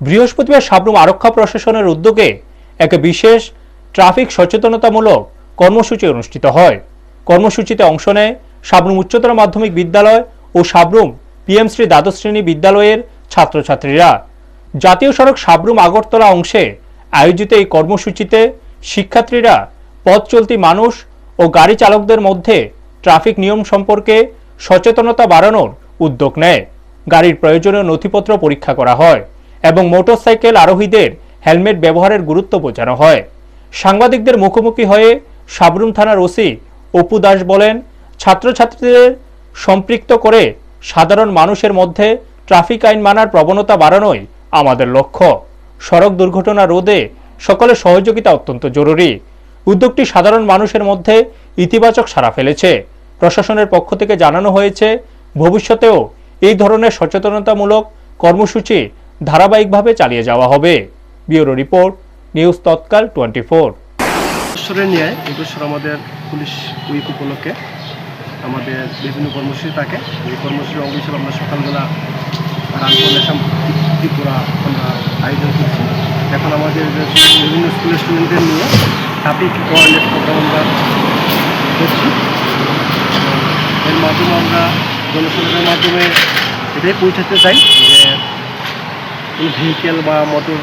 বৃহস্পতিবার সাবরুম আরক্ষা প্রশাসনের উদ্যোগে এক বিশেষ ট্রাফিক সচেতনতামূলক কর্মসূচি অনুষ্ঠিত হয়। কর্মসূচিতে অংশ নেয় সাবরুম উচ্চতর মাধ্যমিক বিদ্যালয় ও সাবরুম পিএম শ্রী দ্বাদশ শ্রেণী বিদ্যালয়ের ছাত্রছাত্রীরা। জাতীয় সড়ক সাবরুম আগরতলা অংশে আয়োজিত এই কর্মসূচিতে শিক্ষার্থীরা পথ চলতি মানুষ ও গাড়ি চালকদের মধ্যে ট্রাফিক নিয়ম সম্পর্কে সচেতনতা বাড়ানোর উদ্যোগ নেয়। গাড়ির প্রয়োজনীয় নথিপত্র পরীক্ষা করা হয় এবং মোটরসাইকেল আরোহীদের হেলমেট ব্যবহারের গুরুত্ব বোঝানো হয়। সাংবাদিকদের মুখোমুখি হয়ে সাবরুম থানার ওসি অপু দাস বলেন, ছাত্রছাত্রীদের সম্পৃক্ত করে সাধারণ মানুষের মধ্যে ট্রাফিক আইন মানার প্রবণতা বাড়ানোই আমাদের লক্ষ্য। সড়ক দুর্ঘটনা রোধে সকলের সহযোগিতা অত্যন্ত জরুরি। উদ্যোগটি সাধারণ মানুষের মধ্যে ইতিবাচক সাড়া ফেলেছে। প্রশাসনের পক্ষ থেকে জানানো হয়েছে, ভবিষ্যতেও এই ধরনের সচেতনতামূলক কর্মসূচি ধারাবাহিকভাবে চালিয়ে যাওয়া হবে। ব্যুরো রিপোর্ট, নিউজ তৎকাল 24। নিয়ে এবছর আমাদের পুলিশ উইক উপলক্ষে আমাদের বিভিন্ন কর্মসূচি থাকে। এই কর্মসূচির অংশ হিসেবে আমরা সকালবেলা রান ফর নেশন ত্রিপুরা আমরা আয়োজন করছি। এখন আমাদের বিভিন্ন স্কুলের স্টুডেন্টদের নিয়ে ট্রাফিক অ্যাওয়ারনেস প্রোগ্রাম আমরা করছি। এর মাধ্যমে আমরা জনসাধারণের মাধ্যমে এটাই পৌঁছাতে চাই যে কোনো ভেহিকেল বা মোটর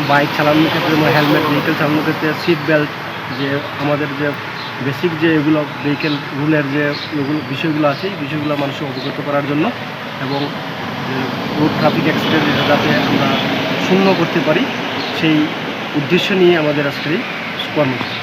বাইক চালানোর ক্ষেত্রে হেলমেট, ভেহিকেল চালানোর ক্ষেত্রে সিট বেল্ট, যে আমাদের যে বেসিক যে এগুলো ভেহিকেল রুলের যে বিষয়গুলো আছে এই বিষয়গুলো মানুষকে অবগত করার জন্য এবং রোড ট্রাফিক অ্যাক্সিডেন্ট যাতে আমরা শূন্য করতে পারি সেই উদ্দেশ্য নিয়ে আমাদের আজকের এই কর্মসূচি।